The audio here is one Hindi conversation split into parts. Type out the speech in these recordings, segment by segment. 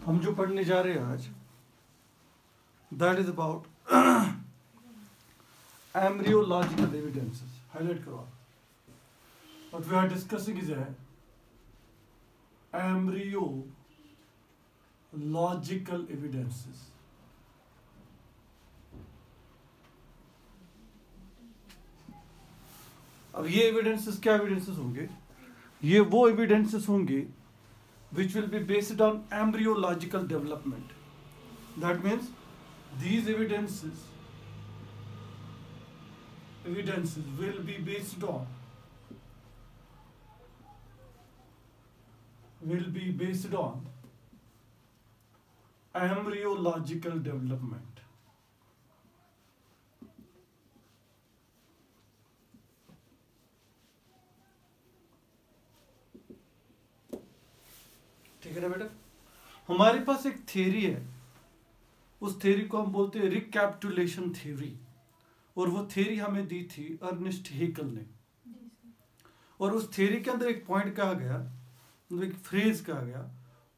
हम जो पढ़ने जा रहे हैं आज, that is about embryological evidences. Highlight करो आप. What we are discussing is embryological evidences. अब ये एविडेंसेस क्या एविडेंसेस होंगे? ये वो एविडेंसेस होंगे which will be based on embryological development. That means these evidences will be based on embryological development. ठीक है ना बेटा? हमारे पास एक थ्योरी है, उस थ्योरी को हम बोलते हैं रिकैपिटुलेशन थ्योरी, और वो थ्योरी हमें दी थी अर्नेस्ट हेकल ने. और उस थ्योरी के अंदर एक पॉइंट कहा गया, एक फ्रेज कहा गया,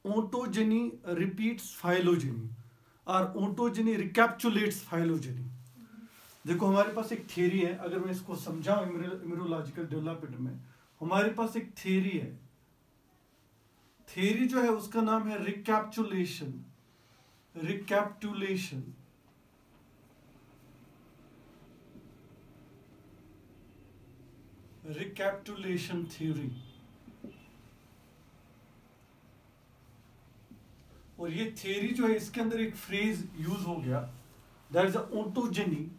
ओटोजेनी रिपीट्स फाइलोजेनी और ओटोजेनी रिकैपिटुलेट्स फाइलोजेनी. देखो हमारे पास एक थ्योरी है, अगर मैं इसको समझाऊं एम्ब्रियोलॉजिकल डेवलपमेंट में, हमारे पास एक थ्योरी है. थ्योरी जो है उसका नाम है रिकैपिटुलेशन थ्योरी. और ये थ्योरी जो है इसके अंदर एक फ्रेज यूज हो गया, दैट इज ओटोजेनी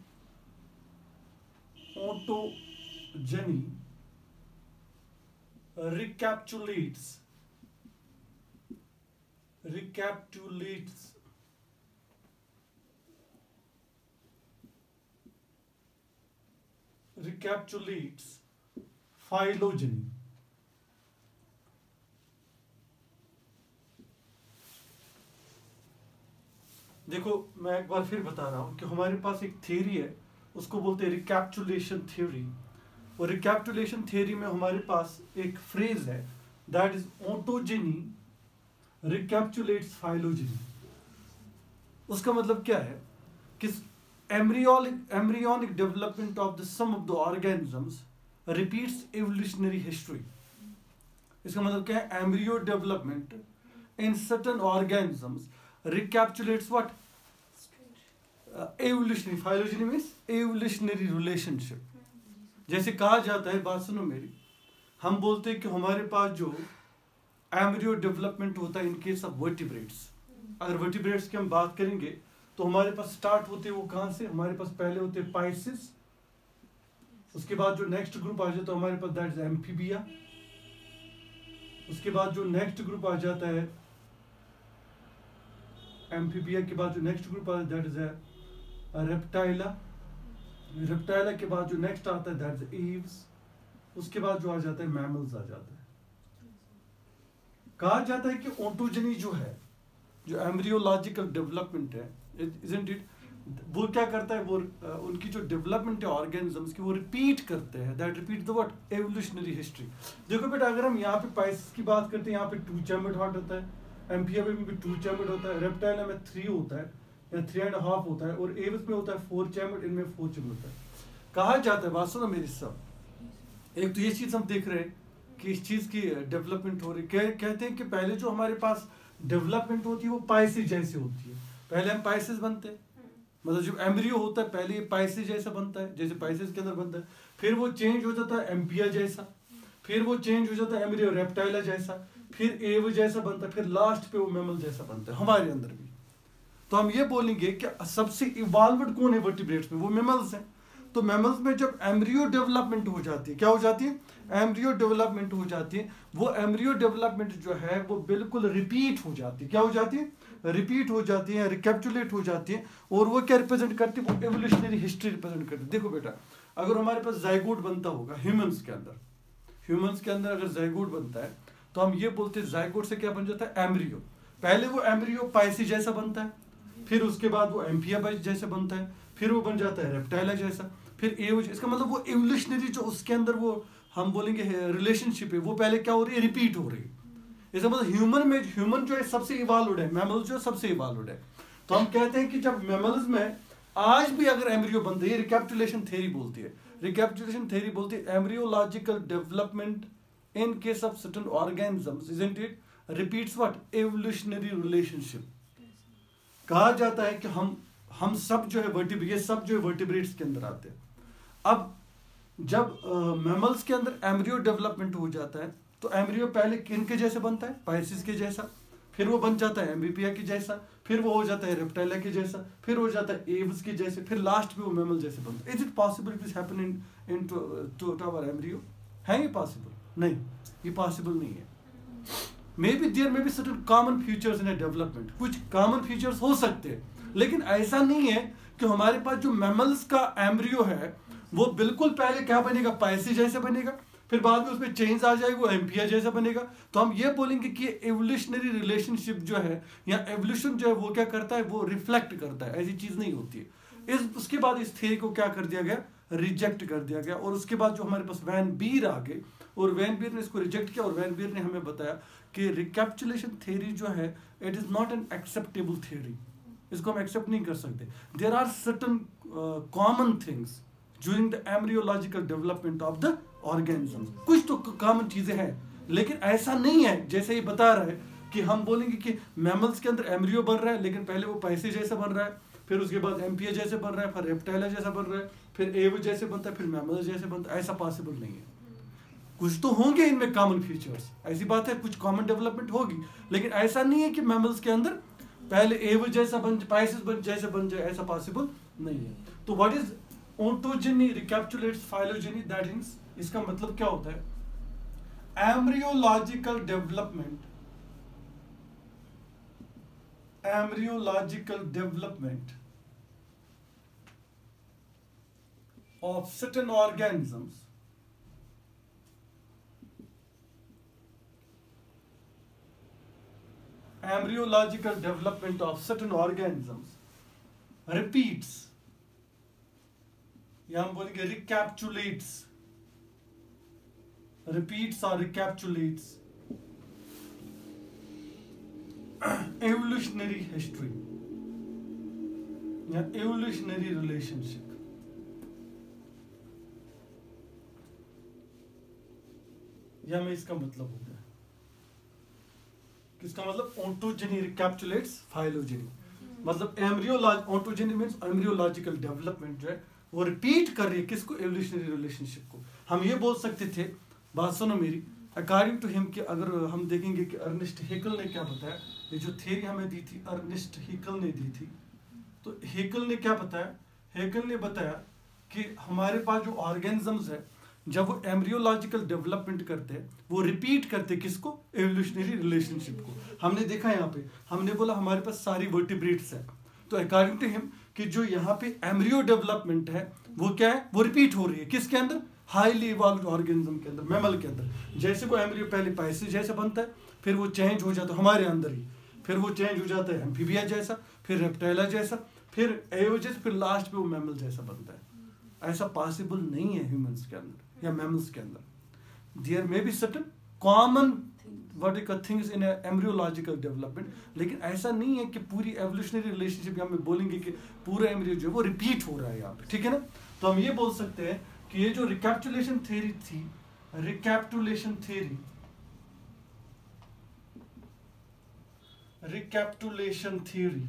recapitulates phylogeny. देखो मैं एक बार फिर बता रहा हूं कि हमारे पास एक थ्योरी है, उसको बोलते हैं रिकैपिटुलेशन थ्योरी. और रिकैपिटुलेशन थ्योरी में हमारे पास एक फ्रेज है, that is ontogeny recapitulates phylogeny. उसका मतलब क्या है कि embryonic development of the sum of the organisms repeats evolutionary history. इसका मतलब क्या है? embryo development in certain organisms recapitulates what? Evolutionary. Phylogeny means evolutionary relationship. जैसे कहा जाता है, बात सुनो मेरी, हम बोलते हैं कि हमारे पास जो एम्ब्रियो डेवलपमेंट होता है इन केस ऑफ वर्टिब्रेट्स. अगर वर्टिब्रेट्स की हम बात करेंगे तो हमारे पास स्टार्ट होते हैं वो कहाँ से? हमारे पास पहले होते हैं पाइसिस, उसके बाद जो नेक्स्ट ग्रुप आ जाता है हमारे पास दैट इज एम्फीबिया, उसके बाद जो नेक्स्ट ग्रुप आ जाता है एम्फीबिया के बाद जो नेक्स्ट ग्रुप आता है दैट इज रेप्टाइला, रेप्टाइला के बाद जो नेक्स्ट आता है दैट इज एव्स, उसके बाद जो आ जाता है मैमल्स आ जाता है. कहा जाता है कि ओटोजेनी जो है, जो एम्ब्रियोलॉजिकल डेवलपमेंट है, isn't it, वो क्या करता है, वो उनकी जो डेवलपमेंट है ऑर्गेनिजम्स की, वो रिपीट करते हैं. That repeat the what? Evolutionary history. देखो बेटा, अगर हम यहाँ पे पाइसिस की बात करते हैं, यहाँ पे 2 चैम्बर्ड हार्ट होता है, एम्फीबिया में भी 2 चैम्बर्ड होता है, रेप्टाइल में 3 होता है या 3.5 होता है, और एवस में होता है 4 चैम्बर्ड, इनमें 4 चैम्बर्ड होता है. कहा जाता है, बात सुनो मेरी सब, एक तो ये चीज हम देख रहे हैं कि इस चीज की डेवलपमेंट हो रही है. कहते हैं कि पहले जो हमारे पास डेवलपमेंट होती है वो पाइसिस जैसे होती है. पहले हम पाइसिस बनते हैं, मतलब जो एम्ब्रियो होता है पहले ये पाइसिस जैसा बनता है, जैसे पाइसिस के अंदर बनता है, फिर वो चेंज हो जाता है एम्पिया जैसा, फिर वो चेंज हो जाता है एम्ब्रियो रेप्टाइला जैसा, फिर एव जैसा बनता है, फिर लास्ट पे वो मैमल जैसा बनता है. हमारे अंदर भी तो हम ये बोलेंगे कि सबसे इवॉल्व्ड कौन है वर्टिब्रेट्स में? वो मैमल्स हैं. तो मैमल्स में जब एम्ब्रियो डेवलपमेंट हो जाती है, क्या हो जाती है? एम्ब्रियो डेवलपमेंट हो जाती है. वो एम्ब्रियो डेवलपमेंट जो है वो बिल्कुल रिपीट हो जाती है. क्या हो जाती है? रिपीट हो जाती है, रिकैपिटुलेट हो जाती है. और वो क्या रिप्रेजेंट करती है? वो एवोल्यूशनरी हिस्ट्री रिप्रेजेंट करती है. देखो बेटा, अगर हमारे पास जाइगोट बनता होगा ह्यूमंस के अंदर अगर जाइगोट बनता है तो हम ये बोलते हैं जाइगोट से क्या बन जाता है? एम्ब्रियो. पहले वो एम्ब्रियो पाइसिस जैसा बनता है, फिर उसके बाद वो एम्फिया जैसा बनता है, फिर वो बन जाता है रेप्टाइला जैसा, फिर एव. इसका मतलब वो एवोल्यूशनरी जो उसके अंदर वो हम बोलेंगे रिलेशनशिप है, वो पहले क्या हो रही है? रिपीट हो रही है. इसका मतलब ह्यूमन जो है सबसे इवॉल्व्ड है, मैमल जो है सबसे इवॉल्व्ड है। तो हम कहते हैं कि जब मैमल्स में आज भी अगर एम्ब्रियो बनता है, ये रिकैपिटुलेशन थ्योरी बोलती है, रिकैपिटुलेशन थ्योरी बोलती है embryological development in case of certain organisms isn't it repeats what evolutionary relationship. कहा जाता है कि हम सब जो है वर्टिब्रेट, ये सब जो है वर्टिब्रेट्स के अंदर आते हैं। अब जब मैमल्स के अंदर एम्ब्रियो डेवलपमेंट हो जाता है तो एम्ब्रियो पहले किन के जैसे बनता है, पाइसिस के जैसा, फिर वो बन जाता है एम्बिपिया के जैसा, फिर वो हो जाता है रेप्टाइला के जैसा, फिर हो जाता है एव्स के जैसे, फिर लास्ट में वो मैमल जैसे बनता है। Is it possible it is happen into our embryo? है ये पॉसिबल? नहीं, ये पॉसिबल नहीं है। May be there may be certain common features in a development, कुछ कॉमन फीचर्स हो सकते हैं, लेकिन ऐसा नहीं है कि हमारे पास जो मैमल्स का एम्ब्रियो है वो बिल्कुल पहले क्या बनेगा, पाइसी जैसे बनेगा, फिर बाद में उसमें चेंज आ जाएगा, वो एम्पिया जैसा बनेगा। तो हम ये बोलेंगे कि एवोल्यूशनरी रिलेशनशिप जो है या एवोल्यूशन जो है वो क्या करता है, वो रिफ्लेक्ट करता है, ऐसी चीज नहीं होती है। उसके बाद इस थ्योरी को क्या कर दिया गया, रिजेक्ट कर दिया गया। और उसके बाद जो हमारे पास वैन बीर आ गए और वैन बीर ने इसको रिजेक्ट किया, और वैन बीर ने हमें बताया कि रिकैपिटुलेशन थ्योरी जो है it is not an acceptable theory, इसको हम एक्सेप्ट नहीं कर सकते। There are certain common things during the embryological development of the organism. कुछ तो कॉमन चीजें हैं, लेकिन ऐसा नहीं है जैसे ये बता रहा है कि हम बोलेंगे कि मैमल्स के अंदर एम्ब्रियो बन रहा है, लेकिन पहले वो पैसे जैसा बन रहा है, फिर उसके बाद एम्पिया जैसे बन रहा है, फिर रेप्टाइला जैसा बन रहा है, फिर एव जैसे बनता है, फिर मैमल जैसे बनता है। ऐसा पॉसिबल नहीं है। कुछ तो होंगे इनमें कॉमन फीचर्स, ऐसी बात है, कुछ कॉमन डेवलपमेंट होगी, लेकिन ऐसा नहीं है कि मैमल्स के अंदर पहले एव जैसा बन पाइसिस जैसे बन जाए, ऐसा पॉसिबल नहीं है। तो what is ontogeny recapitulates phylogeny, that means इसका मतलब क्या होता है, embryological development, embryological development of certain organisms embryological development of certain organisms repeats, या हम बोलेंगे recapitulates, repeats or recapitulates evolutionary history या evolutionary relationship। या में इसका मतलब हो गया, किसका मतलब, ओटोजेनी रिकैपिटुलेट्स फाइलोजेनी, मतलब ओटोजेनी मींस एम्ब्रियोलॉजिकल डेवलपमेंट जो है वो रिपीट कर रही है किसको, एवोल्यूशनरी रिलेशनशिप को। हम ये बोल सकते थे, बात सुनो मेरी, अकॉर्डिंग टू हिम कि अगर हम देखेंगे कि अर्नेस्ट हेकल ने क्या बताया, ये जो थ्योरी हमें दी थी अर्नेस्ट हेकल ने दी थी, तो हेकल ने क्या बताया, हेकल ने बताया कि हमारे पास जो ऑर्गेनिजम्स है जब वो एम्ब्रियोलॉजिकल डेवलपमेंट करते हैं वो रिपीट करते किसको, एवोल्यूशनरी रिलेशनशिप को। हमने देखा यहाँ पे, हमने बोला हमारे पास सारी वर्टिब्रेट्स है, तो अकॉर्डिंग टू हिम कि जो यहाँ पे एम्ब्रियो डेवलपमेंट है वो क्या है, वो रिपीट हो रही है किसके अंदर, हाईली इवॉल्व्ड ऑर्गेनिज्म के अंदर, मैमल के अंदर। जैसे को एम्ब्रियो पहले पाइसिस जैसे बनता है, फिर वो चेंज हो जाता है हमारे अंदर ही, फिर वो चेंज हो जाता है एम्फीबिया जैसा, फिर रेप्टाइला जैसा, फिर एव जैसा, फिर लास्ट पे वो मैमल जैसा बनता है। ऐसा पॉसिबल नहीं है ह्यूमंस के अंदर या मैमल्स के अंदर। There may be certain common what you call things in embryological development, लेकिन ऐसा नहीं है कि पूरी एवोल्यूशनरी रिलेशनशिप यहाँ में बोलेंगे कि पूरा एम्ब्रियो जो है वो रिपीट हो रहा है यहाँ पे, ठीक है ना। तो हम ये बोल सकते हैं कि ये जो रिकैपिटुलेशन थ्योरी थी, recapitulation theory, recapitulation theory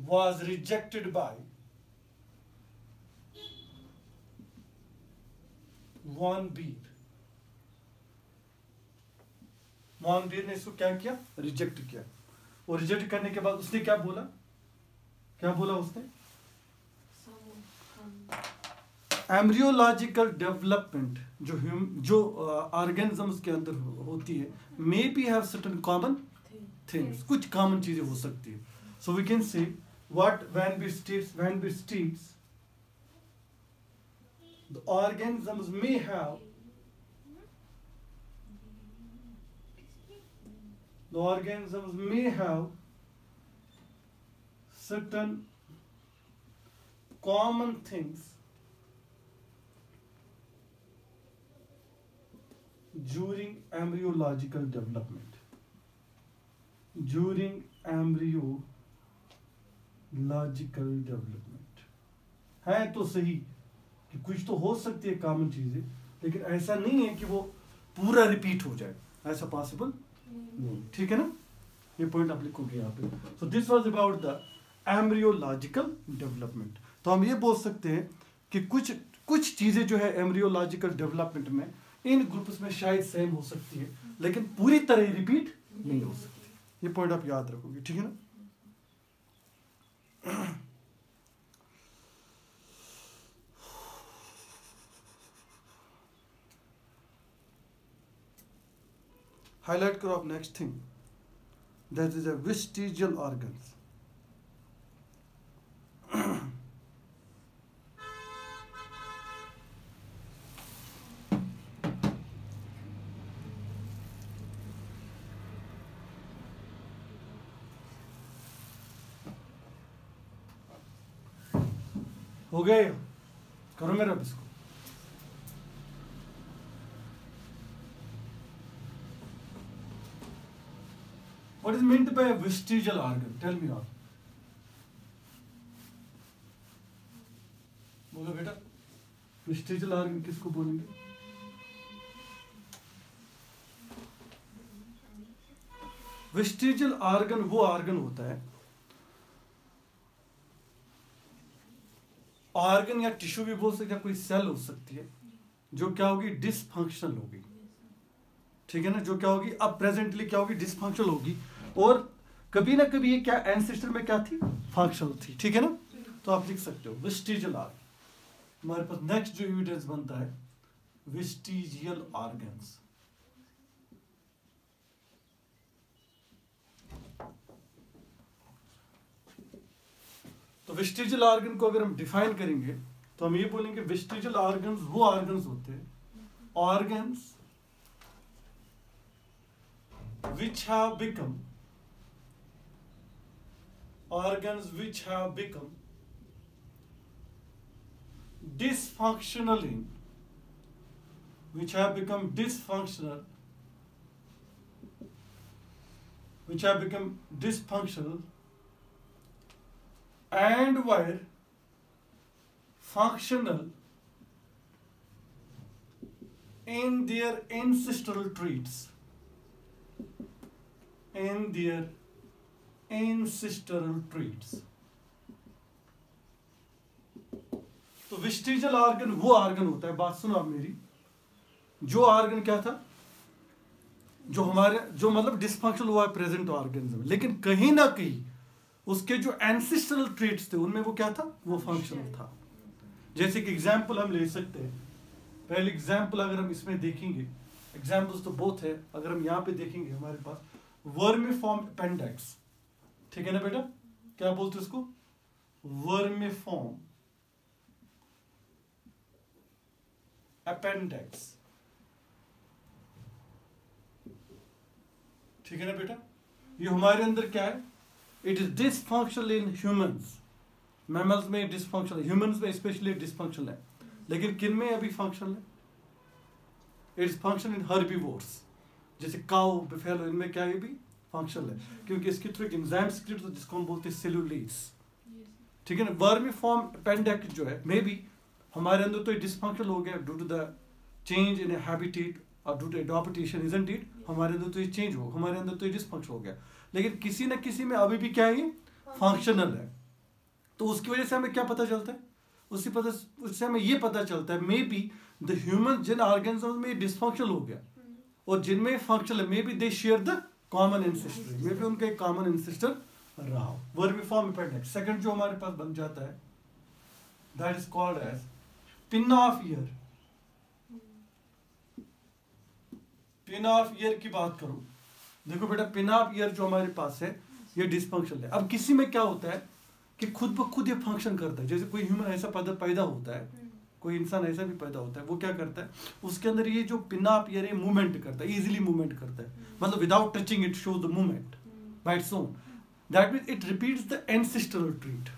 was rejected by von Baer. Von Baer ने इसको क्या किया, रिजेक्ट किया। और रिजेक्ट करने के बाद उसने क्या बोला, क्या बोला उसने, एम्ब्रियोलॉजिकल डेवलपमेंट जो ऑर्गेनिजम्स के अंदर होती है may be have certain common things, कुछ कॉमन चीजें हो सकती है। So we can say what von Baer states the organisms may have certain common things during embryological development. During embryological development. है तो सही कि कुछ तो हो सकती है कॉमन चीजें, लेकिन ऐसा नहीं है कि वो पूरा रिपीट हो जाए, ऐसा पॉसिबल नहीं, ठीक है ना? ये पॉइंट आप लिखोगे यहाँ पे. So this was about the embryological development. तो हम ये बोल सकते हैं कि कुछ चीजें जो है एम्ब्रियोलॉजिकल डेवलपमेंट में इन ग्रुप्स में शायद सेम हो सकती है, लेकिन पूरी तरह रिपीट नहीं हो सकती. ये पॉइंट आप याद रखोगे, ठीक है ना? हाईलाइट करो आप next thing, that is a vestigial organs. हो गए? करो मेरा इसको. What is meant by a vestigial organ? Tell me all. बोलो बेटा, वेस्टिजियल ऑर्गन किसको बोलेंगे? वेस्टिजियल ऑर्गन वो ऑर्गन होता है, ऑर्गन या टिश्यू भी बोल सकते हैं, कोई सेल हो सकती है जो क्या होगी, डिसफंक्शनल होगी, ठीक है ना? जो क्या होगी, अब प्रेजेंटली क्या होगी, डिसफंक्शनल होगी, और कभी ना कभी ये क्या एंसेस्टर में क्या थी, फंक्शनल थी, ठीक है ना? तो आप लिख सकते हो वेस्टिजियल ऑर्गन. हमारे पास नेक्स्ट जो एविडेंस बनता है वेस्टिजियल ऑर्गन्स. तो वेस्टिजियल ऑर्गन को अगर हम डिफाइन करेंगे तो हम ये बोलेंगे वेस्टिजियल ऑर्गन्स वो ऑर्गन्स होते हैं, organs which have become dysfunctional and were functional in their ancestral traits. तो वेस्टिजियल ऑर्गन वो ऑर्गन होता है, बात सुनो आप मेरी, जो ऑर्गन क्या था, जो हमारे जो मतलब डिसफंक्शनल हुआ है प्रेजेंट ऑर्गन्स में, लेकिन कहीं ना कहीं उसके जो एंसेस्ट्रल ट्रेट्स थे उनमें वो क्या था, वो फंक्शनल था. जैसे कि एग्जाम्पल हम ले सकते हैं. पहले एग्जाम्पल अगर हम इसमें देखेंगे, एग्जाम्पल्स तो बहुत है, अगर हम यहाँ पे देखेंगे हमारे पास वर्मिफॉर्म अपेंडिक्स, ठीक है ना बेटा? क्या बोलते हैं उसको? वर्मिफॉर्म अपेंडिक्स, ठीक है ना बेटा? ये हमारे अंदर क्या है, it is dysfunctional in humans. Mammals में डिसफंक्शनल, ह्यूमंस में स्पेशली डिसफंक्शनल है, लेकिन किन में अभी फंक्शनल है? It is functional in herbivores, जैसे काउ, बिफेलो, इनमें क्या है भी फंक्शनल है, क्योंकि इसके थ्रू एक एंजाइम सिक्रेट होता है जिसको हम बोलते हैं सेलुलेज, ठीक है ना? वर्मिफॉर्म अपेंडिक्स जो है मे बी हमारे अंदर तो डिसफंक्शनल हो गया due to the change in habitat और due to adaptation, isn't it? हमारे अंदर तो ये चेंज हो, हमारे अंदर तो ये डिसफंक्शन हो गया, लेकिन किसी न किसी में अभी भी क्या है, ये फंक्शनल है. तो उसकी वजह से हमें क्या पता चलता है, उससे हमें ये पता चलता है मे बी द ह्यूमन जिन ऑर्गेनिज्म में डिसफंक्शनल हो गया और जिनमें फंक्शनल है, may be they share the common ancestor, may be उनका एक कॉमन एंसेस्टर रहा हो. वर्मिफॉर्म अपेंडिक्स. सेकंड जो हमारे पास बन जाता है that is called as pin of ear. Pin of ear की बात करूं, देखो बेटा, पिन ऑफ ईयर जो हमारे पास है ये डिसफंक्शनल है. अब किसी में क्या होता है कि खुद ब खुद ये फंक्शन करता है, जैसे कोई ह्यूमन ऐसा पैदा होता है, कोई इंसान ऐसा भी पैदा होता है, वो क्या करता है, उसके अंदर ये जो पिन ऑफ ईयर है मूवमेंट करता है, इजीली मूवमेंट करता है, मतलब without touching it show the movement by its own. That means it repeats the ancestral treat.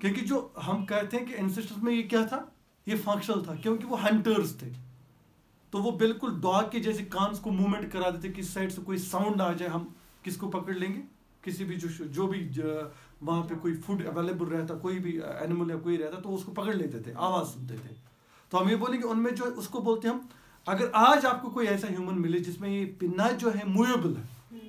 क्योंकि जो हम कहते हैं कि एंसेस्टर्स में ये क्या था, ये फंक्शनल था, क्योंकि वो हंटर्स थे, तो वो बिल्कुल डॉग के जैसे कान को मूवमेंट करा देते, किस साइड से कोई साउंड आ जाए हम किसको पकड़ लेंगे, किसी भी जो भी वहाँ पे कोई फूड अवेलेबल रहता, कोई भी एनिमल या कोई रहता तो उसको पकड़ लेते थे, आवाज़ सुनते थे। तो हम ये बोलेंगे उनमें जो उसको बोलते हैं हम, अगर आज आपको कोई ऐसा ह्यूमन मिले जिसमें ये पिन्ना जो है मूवेबल है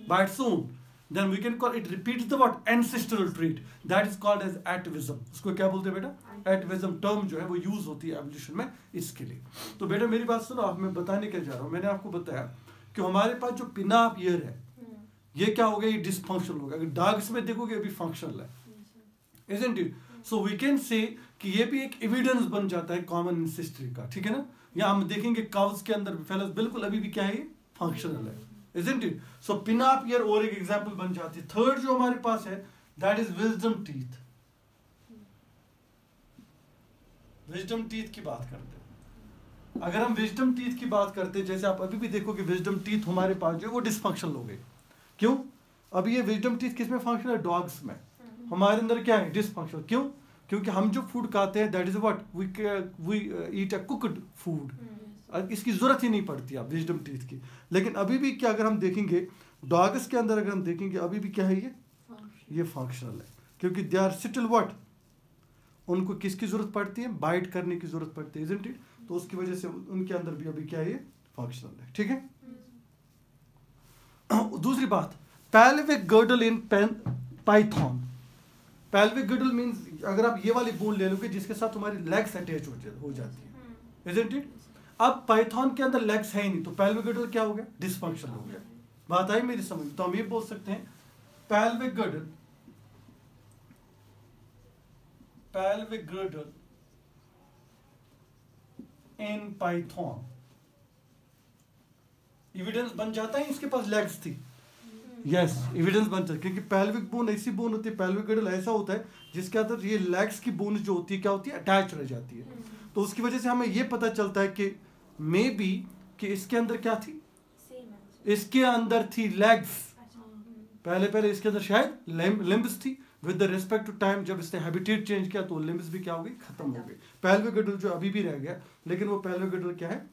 bye its own, then we can call it repeats the what ancestral trait, that is called as atavism। उसको क्या बोलते हैं बेटा, atavism टर्म जो है वो यूज होती है एवोल्यूशन में इसके लिए। तो बेटा मेरी बात सुनो, आप मैं बताने क्या जा रहा हूँ, मैंने आपको बताया कि हमारे पास जो पिन अप ईयर है ये क्या हो गया, ये डिसफंक्शनल हो गया। अगर डॉग्स में देखोगे अभी फंक्शनल है, isn't it? So we can say कि ये भी एक एविडेंस बन जाता है कॉमन एंसेस्ट्री का, ठीक है ना। या हम देखेंगे काउस के अंदर फेलस बिल्कुल अभी भी क्या है, फंक्शनल है, isn't it? So pin up year और एक एग्जांपल बन जाती है। थर्ड जो हमारे पास है that is wisdom teeth. Wisdom teeth की बात करते हैं, अगर हम विजडम टीथ की बात करते हैं, जैसे आप अभी भी देखोगे विजडम टीथ हमारे पास जो है वो डिसफंक्शनल हो गए। क्यों? अभी ये विजडम टीथ किस में फंक्शनल है, डॉग्स में। हमारे अंदर क्या है, डिसफंक्शनल। क्यों? क्योंकि हम जो फूड खाते हैं that is what we eat a cooked food, इसकी जरूरत ही नहीं पड़ती आप विजडम टीथ की। लेकिन अभी भी क्या अगर हम देखेंगे डॉग्स के अंदर अगर हम देखेंगे अभी भी क्या है, ये फंक्शनल है, क्योंकि दे आर स्टिल व्हाट, उनको किसकी जरूरत पड़ती है, बाइट करने की जरूरत पड़ती है, isn't it? तो उसकी वजह से उनके अंदर भी अभी क्या है, ये फंक्शनल है, ठीक है। दूसरी बात, pelvic girdle in python। pelvic girdle means अगर आप ये वाली बोन ले लोगे जिसके साथ तुम्हारी लेग्स अटैच हो जाती है, isn't it? अब पाइथन के अंदर लेग्स है ही नहीं, तो pelvic girdle क्या हो गया, डिसफंक्शन हो गया। बात आई मेरी समझ? तो हम ये बोल सकते हैं pelvic girdle in Python evidence बन जाता है इसके पास लेग्स थी, यस एविडेंस बनता है, क्योंकि pelvic बोन ऐसी बोन होती है, pelvic girdle ऐसा होता है जिसके अंदर ये लेग्स की बोन जो होती है क्या होती है, अटैच रह जाती है। तो उसकी वजह से हमें ये पता चलता है कि मे बी कि इसके अंदर क्या थी, इसके अंदर थी लेग्स, पहले इसके अंदर शायद लिम्ब्स थी। With the respect to time जब इसने हैबिटेट चेंज किया तो लिम्ब्स भी क्या हो गई, खत्म हो गई। pelvic girdle जो अभी भी रह गया, लेकिन वो pelvic girdle क्या है,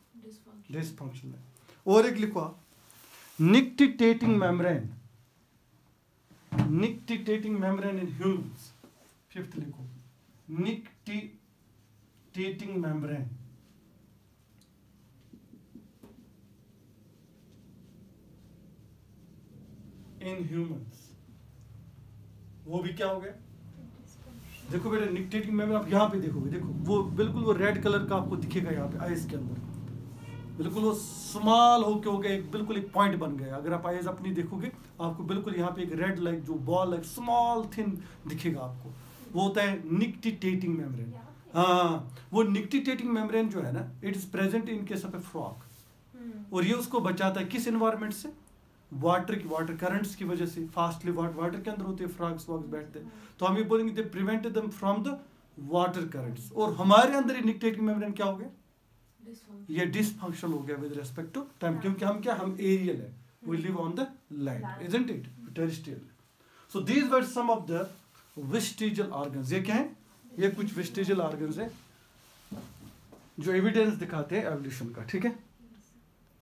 डिसफंक्शन है। और एक लिखो nictitating membrane, nictitating membrane in humans। Fifth लिखो nictitating membrane in humans, वो भी क्या हो गया, देखो बेटा nictitating membrane आप यहाँ पे देखोगे, देखो वो बिल्कुल वो रेड कलर का आपको दिखेगा यहाँ पे आइज के अंदर, बिल्कुल वो स्मॉल हो गया, बिल्कुल एक पॉइंट बन गया। अगर आप आइज अपनी देखोगे आपको बिल्कुल यहाँ पे एक रेड लाइक जो बॉल लाइक स्मॉल थिन दिखेगा आपको, वो होता है nictitating membrane। हाँ, वो nictitating membrane जो है ना, it is present in case of A frog, और ये उसको बचाता है किस एनवायरनमेंट से, वाटर करंट्स की वजह से। फास्टली वाटर के अंदर होते हैं फ्रॉग्स बैठते हैं, तो हम ये बोलेंगे they prevented them from the water currents. और हमारे अंदर ये nictitating membrane क्या हो गया, ये डिसफंक्शन हो गया विद रिस्पेक्ट टू टाइम, क्योंकि हम एरियल है, we live on the land, isn't it, terrestrial. So these were some of the vestigial organs. ये क्या है, ये कुछ वेस्टिजियल ऑर्गन्स है जो एविडेंस दिखाते हैं एवोल्यूशन का, ठीक है।